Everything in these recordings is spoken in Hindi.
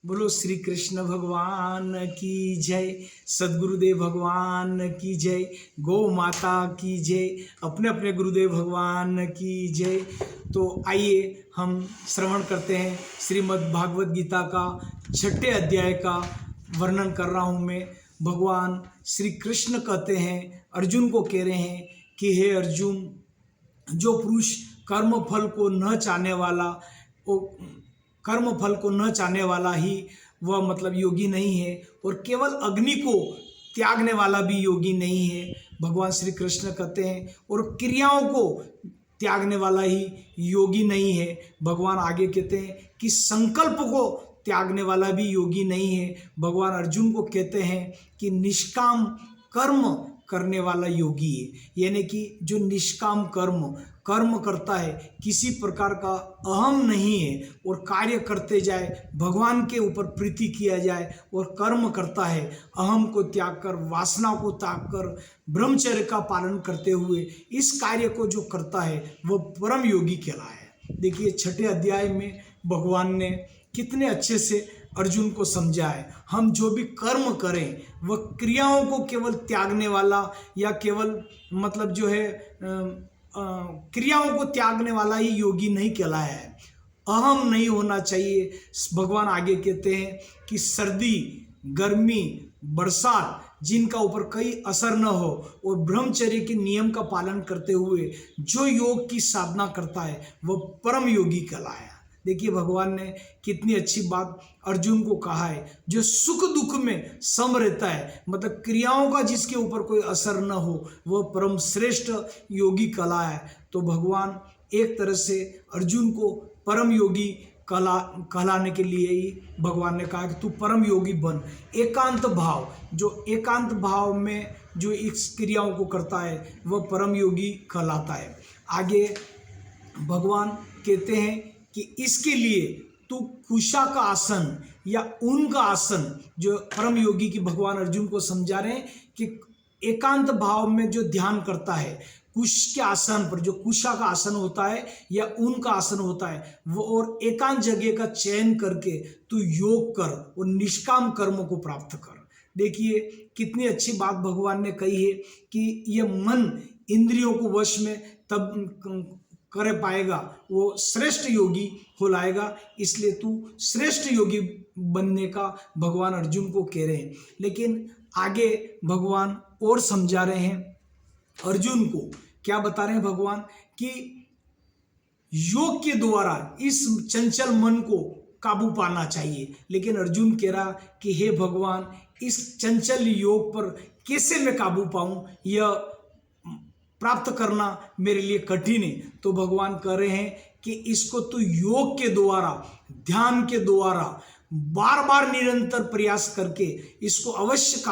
बोलो श्री कृष्ण भगवान की जय। सदगुरुदेव भगवान की जय। गौ माता की जय। अपने अपने गुरुदेव भगवान की जय। तो आइए हम श्रवण करते हैं श्रीमद् भागवत गीता का 6ठे अध्याय का वर्णन कर रहा हूँ मैं। भगवान श्री कृष्ण कहते हैं, अर्जुन को कह रहे हैं कि हे अर्जुन, जो पुरुष कर्म फल को न चाहने वाला, वो कर्म फल को न चाहने वाला ही वह मतलब योगी नहीं है, और केवल अग्नि को त्यागने वाला भी योगी नहीं है। भगवान श्री कृष्ण कहते हैं, और क्रियाओं को त्यागने वाला ही योगी नहीं है। भगवान आगे कहते हैं कि संकल्प को त्यागने वाला भी योगी नहीं है। भगवान अर्जुन को कहते हैं कि निष्काम कर्म करने वाला योगी है, यानी कि जो निष्काम कर्म करता है, किसी प्रकार का अहम नहीं है, और कार्य करते जाए, भगवान के ऊपर प्रीति किया जाए, और कर्म करता है अहम को त्याग कर, वासना को त्याग कर, ब्रह्मचर्य का पालन करते हुए इस कार्य को जो करता है वह परम योगी कहलाए। देखिए 6ठे अध्याय में भगवान ने कितने अच्छे से अर्जुन को समझा है। हम जो भी कर्म करें वह क्रियाओं को केवल त्यागने वाला, या केवल मतलब जो है क्रियाओं को त्यागने वाला ही योगी नहीं कहलाया है। अहम नहीं होना चाहिए। भगवान आगे कहते हैं कि सर्दी, गर्मी, बरसात जिनका ऊपर कोई असर न हो, और ब्रह्मचर्य के नियम का पालन करते हुए जो योग की साधना करता है वह परम योगी कहलाया। देखिए भगवान ने कितनी अच्छी बात अर्जुन को कहा है। जो सुख दुख में सम रहता है, मतलब क्रियाओं का जिसके ऊपर कोई असर न हो, वह परम श्रेष्ठ योगी कहलाया है। तो भगवान एक तरह से अर्जुन को परम योगी कहलाने के लिए ही भगवान ने कहा कि तू परम योगी बन। एकांत भाव, जो एकांत भाव में जो इस क्रियाओं को करता है वह परम योगी कहलाता है। आगे भगवान कहते हैं कि इसके लिए तू कुशा का आसन या ऊन का आसन, जो परम योगी की भगवान अर्जुन को समझा रहे हैं कि एकांत भाव में जो ध्यान करता है, कुश के आसन पर, जो कुशा का आसन होता है या ऊन का आसन होता है, वो और एकांत जगह का चयन करके तू योग कर और निष्काम कर्म को प्राप्त कर। देखिए कितनी अच्छी बात भगवान ने कही है कि यह मन इंद्रियों को वश में तब कर पाएगा, वो श्रेष्ठ योगी हो लाएगा। इसलिए तू श्रेष्ठ योगी बनने का भगवान अर्जुन को कह रहे हैं। लेकिन आगे भगवान और समझा रहे हैं अर्जुन को। क्या बता रहे हैं भगवान कि योग के द्वारा इस चंचल मन को काबू पाना चाहिए। लेकिन अर्जुन कह रहा कि हे भगवान, इस चंचल योग पर कैसे मैं काबू पाऊं, यह प्राप्त करना मेरे लिए कठिन है। तो भगवान कह रहे हैं कि इसको तू योग के द्वारा, ध्यान के द्वारा बार बार निरंतर प्रयास करके इसको अवश्य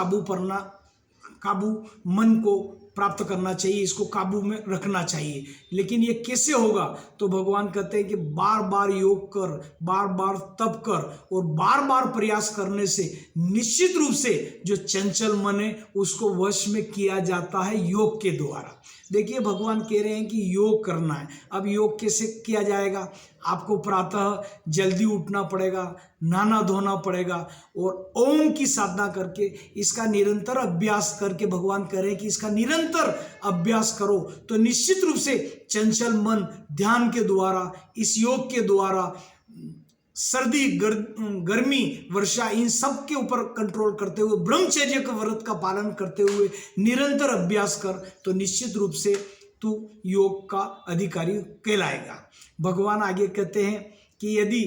काबू मन को प्राप्त करना चाहिए, इसको काबू में रखना चाहिए। लेकिन ये कैसे होगा? तो भगवान कहते हैं कि बार बार योग कर, बार बार तप कर, और बार बार प्रयास करने से निश्चित रूप से जो चंचल मन है उसको वश में किया जाता है योग के द्वारा। देखिए भगवान कह रहे हैं कि योग करना है। अब योग कैसे किया जाएगा? आपको प्रातः जल्दी उठना पड़ेगा, नहाना धोना पड़ेगा, और ओम की साधना करके इसका निरंतर अभ्यास करके, भगवान कह रहे हैं कि इसका निरंतर अभ्यास करो तो निश्चित रूप से चंचल मन ध्यान के द्वारा, इस योग के द्वारा सर्दी, गर्मी, वर्षा, इन सब के ऊपर कंट्रोल करते हुए, ब्रह्मचर्य के व्रत का पालन करते हुए निरंतर अभ्यास कर, तो निश्चित रूप से तू योग का अधिकारी कहलाएगा। भगवान आगे कहते हैं कि यदि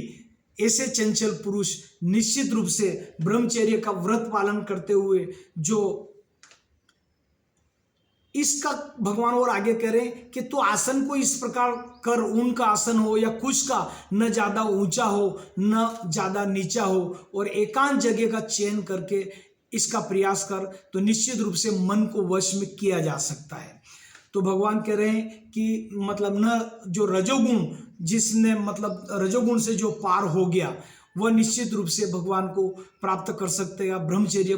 ऐसे चंचल पुरुष निश्चित रूप से ब्रह्मचर्य का व्रत पालन करते हुए जो इसका, भगवान और आगे कह रहे हैं कि तू आसन को इस प्रकार कर, ऊन का आसन हो या कुश का, न ज्यादा ऊंचा हो न ज्यादा नीचा हो, और एकांत जगह का चयन करके इसका प्रयास कर, तो निश्चित रूप से मन को वश में किया जा सकता है। तो भगवान कह रहे हैं कि मतलब न जो रजोगुण, जिसने मतलब रजोगुण से जो पार हो गया वह निश्चित रूप से भगवान को प्राप्त कर सकते हैं। ब्रह्मचर्य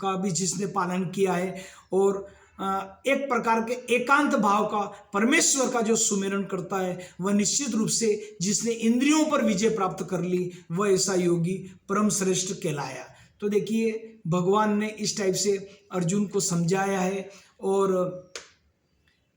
का भी जिसने पालन किया है, और एक प्रकार के एकांत भाव का परमेश्वर का जो सुमिरन करता है वह निश्चित रूप से जिसने इंद्रियों पर विजय प्राप्त कर ली वह ऐसा योगी परम श्रेष्ठ कहलाया। तो देखिए भगवान ने इस टाइप से अर्जुन को समझाया है। और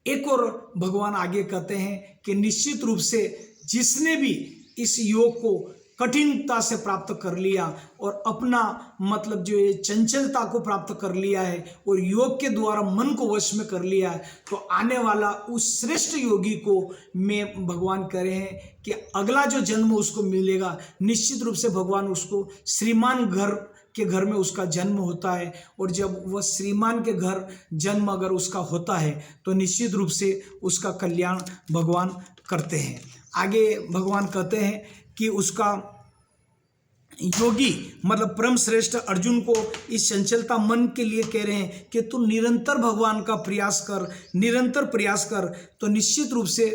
एक और भगवान आगे कहते हैं कि निश्चित रूप से जिसने भी इस योग को कठिनता से प्राप्त कर लिया और अपना मतलब जो ये चंचलता को प्राप्त कर लिया है और योग के द्वारा मन को वश में कर लिया है, तो आने वाला उस श्रेष्ठ योगी को मैं भगवान कह रहे हैं कि अगला जो जन्म उसको मिलेगा, निश्चित रूप से भगवान उसको श्रीमान घर में उसका जन्म होता है। और जब वह श्रीमान के घर जन्म अगर उसका होता है तो निश्चित रूप से उसका कल्याण भगवान करते हैं। आगे भगवान कहते हैं कि उसका योगी मतलब परम श्रेष्ठ अर्जुन को इस चंचलता मन के लिए कह रहे हैं कि तू निरंतर भगवान का प्रयास कर, निरंतर प्रयास कर, तो निश्चित रूप से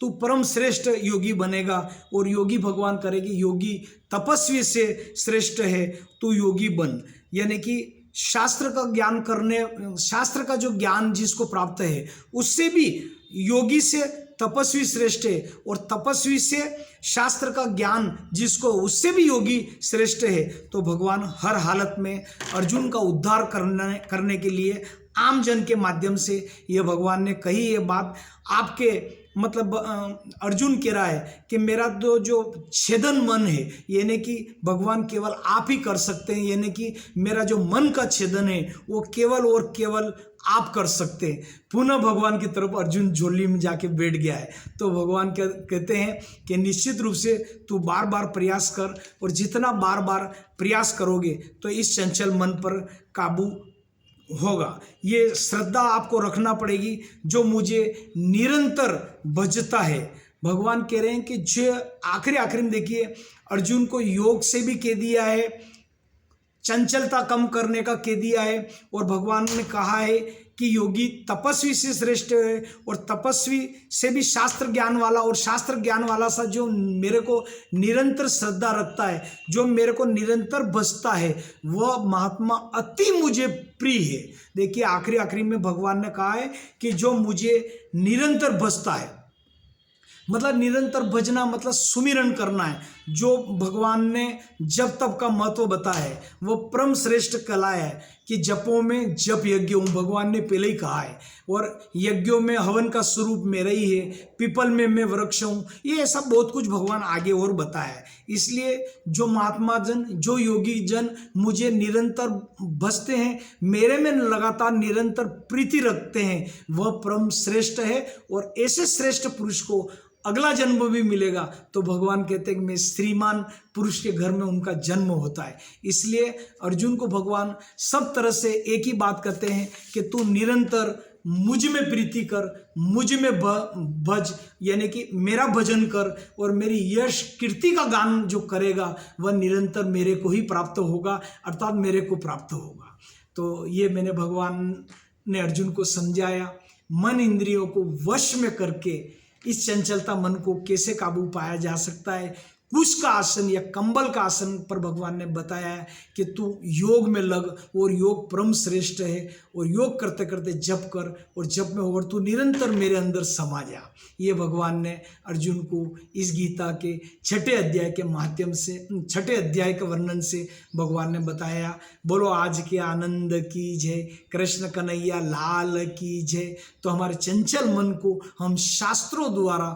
तू परम श्रेष्ठ योगी बनेगा। और योगी भगवान करेगी, योगी तपस्वी से श्रेष्ठ है, तू योगी बन। यानी कि शास्त्र का ज्ञान करने, शास्त्र का जो ज्ञान जिसको प्राप्त है उससे भी योगी से तपस्वी श्रेष्ठ है, और तपस्वी से शास्त्र का ज्ञान जिसको उससे भी योगी श्रेष्ठ है। तो भगवान हर हालत में अर्जुन का उद्धार करने के लिए आम जन के माध्यम से ये भगवान ने कही ये बात। आपके मतलब अर्जुन कह रहा है कि मेरा जो छेदन मन है, यानी कि भगवान केवल आप ही कर सकते हैं, यानी कि मेरा जो मन का छेदन है वो केवल और केवल आप कर सकते हैं। पुनः भगवान की तरफ अर्जुन झोली में जाके बैठ गया है। तो भगवान कहते हैं कि निश्चित रूप से तू बार बार प्रयास कर, और जितना बार बार प्रयास करोगे तो इस चंचल मन पर काबू होगा। ये श्रद्धा आपको रखना पड़ेगी, जो मुझे निरंतर भजता है। भगवान कह रहे हैं कि जो आखिरी में देखिए अर्जुन को योग से भी कह दिया है, चंचलता कम करने का कह दिया है, और भगवान ने कहा है कि योगी तपस्वी से श्रेष्ठ है, और तपस्वी से भी शास्त्र ज्ञान वाला, और शास्त्र ज्ञान वाला सा जो मेरे को निरंतर श्रद्धा रखता है, जो मेरे को निरंतर बसता है, वह महात्मा अति मुझे प्रिय है। देखिए आखिरी में भगवान ने कहा है कि जो मुझे निरंतर बसता है, मतलब निरंतर भजना मतलब सुमिरन करना है। जो भगवान ने जप तप का महत्व बताया है वो परम श्रेष्ठ कला है कि जपों में जप यज्ञ हूँ, भगवान ने पहले ही कहा है। और यज्ञों में हवन का स्वरूप मेरा ही है, पीपल में मैं वृक्ष हूँ, ये ऐसा बहुत कुछ भगवान आगे और बताया है। इसलिए जो महात्मा जन, जो योगी जन मुझे निरंतर भजते हैं, मेरे में लगातार निरंतर प्रीति रखते हैं, वह परम श्रेष्ठ है। और ऐसे श्रेष्ठ पुरुष को अगला जन्म भी मिलेगा। तो भगवान कहते हैं कि मैं श्रीमान पुरुष के घर में उनका जन्म होता है। इसलिए अर्जुन को भगवान सब तरह से एक ही बात कहते हैं कि तू निरंतर मुझ में प्रीति कर, मुझ में भज, यानी कि मेरा भजन कर, और मेरी यश कीर्ति का गान जो करेगा वह निरंतर मेरे को ही प्राप्त होगा, अर्थात मेरे को प्राप्त होगा। तो ये मैंने भगवान ने अर्जुन को समझाया। मन इंद्रियों को वश में करके इस चंचलता मन को कैसे काबू पाया जा सकता है। कुश का आसन या कंबल का आसन पर भगवान ने बताया है कि तू योग में लग, और योग परम श्रेष्ठ है, और योग करते करते जप कर, और जप में होकर तू निरंतर मेरे अंदर समा जा। ये भगवान ने अर्जुन को इस गीता के 6 अध्याय के माध्यम से, 6 अध्याय के वर्णन से भगवान ने बताया। बोलो आज के आनंद की जय, कृष्ण कन्हैया लाल की जय। तो हमारे चंचल मन को हम शास्त्रों द्वारा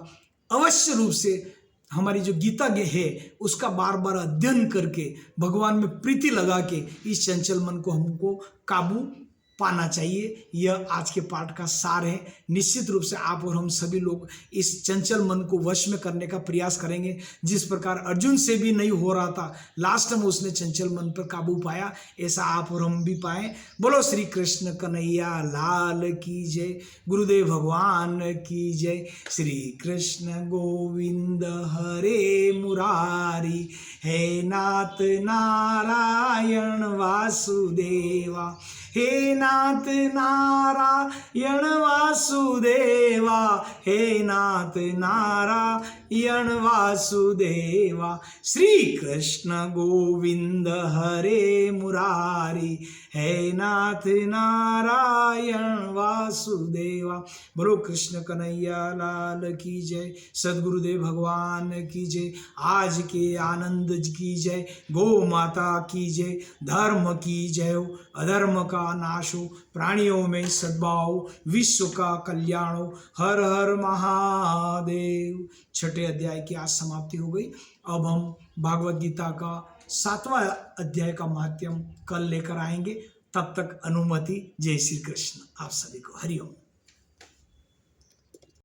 अवश्य रूप से हमारी जो गीता है उसका बार बार अध्ययन करके भगवान में प्रीति लगा के इस चंचल मन को हमको काबू पाना चाहिए। यह आज के पाठ का सार है। निश्चित रूप से आप और हम सभी लोग इस चंचल मन को वश में करने का प्रयास करेंगे, जिस प्रकार अर्जुन से भी नहीं हो रहा था, लास्ट में उसने चंचल मन पर काबू पाया, ऐसा आप और हम भी पाएं। बोलो श्री कृष्ण कन्हैया लाल की जय, गुरुदेव भगवान की जय। श्री कृष्ण गोविंद हरे मुरारी, हे नाथ नारायण वासुदेवा, हे नाथ नारायण वासुदेवा, हे नाथ नारायण वासुदेवा। श्री कृष्ण गोविंद हरे मुरारी, हे नाथ नारायण वासुदेवा। बोलो कृष्ण कन्हैया लाल की जय, सद्गुरुदेव भगवान की जय, आज के आनंद की जय, गौ माता की जय, धर्म की जय हो, अधर्म का नाश हो, प्राणियों में सद्भाव, विश्व का कल्याण हो। हर हर महादेव। छठे अध्याय की आज समाप्ति हो गई। अब हम भागवत गीता का 7वां अध्याय का महात्म्य कल लेकर आएंगे। तब तक अनुमति। जय श्री कृष्ण। आप सभी को हरिओम।